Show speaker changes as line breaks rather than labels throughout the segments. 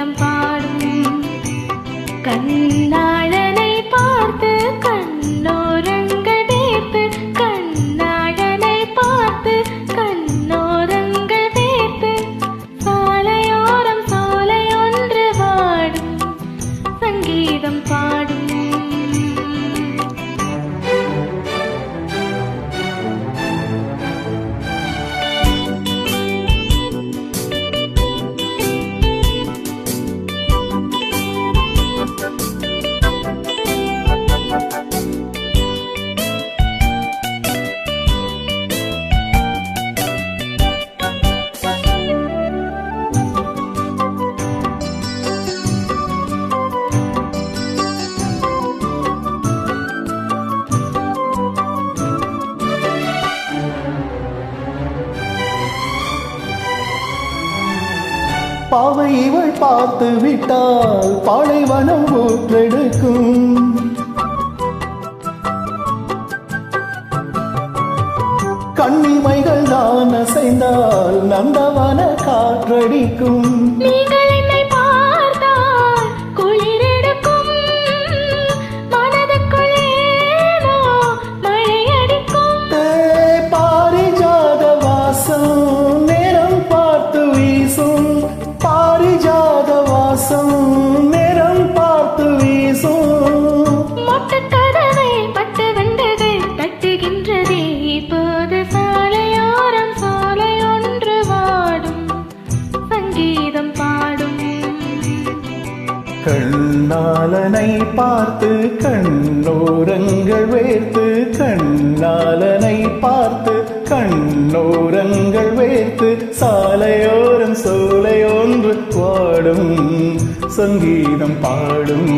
சங்கீதம் பாடும் கண்ணாளனை பார்த்து கண்ணோரங்கள் வேர்த்து கண்ணாளனை பார்த்து கண்ணோரங்கள் வேர்த்து சாலையோரம் சோலையொன்று வாடும் சங்கீதம் பாடும்.
பாவை இவள் பார்த்து விட்டால் பாலைவனம் ஊற்றெடுக்கும். கண்ணிமைகள் தான் அசைந்தால் நந்தவன காற்றடிக்கும். பாரிஜாத வாசம் நேரம் பார்த்து வீசும். பாரிஜாத வாசம் நேரம் பார்த்து வீசும்.
மொட்டக்கதவை பட்டு வந்தகள் தட்டுகின்றதே இப்போது சாலையோரம் சாலையொன்று வாடும் சங்கீதம் பாடும்.
கண்ணாளனை பார்த்து கண்ணோரங்கள் வேர்த்து கண்ணாளனை பார்த்து கண்ணோரங்கள் வேர்த்து சாலையோரம் சோலையொன்று வாடும் சங்கீதம் பாடும்.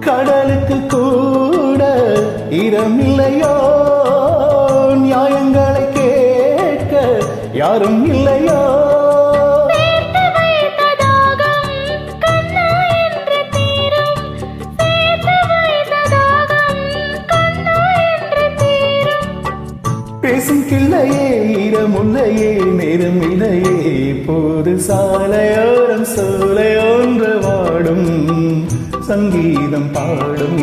கடலுக்கு கூட இடமில்லையோ நியாயங்களை கேட்க யாரும் இல்லையோ. பேசும் கிள்ளையே இடமுல்லையே நேரம் இல்லையே போது சாலையோரம் சோலையொன்று வாடும் சங்கீதம் பாடும்.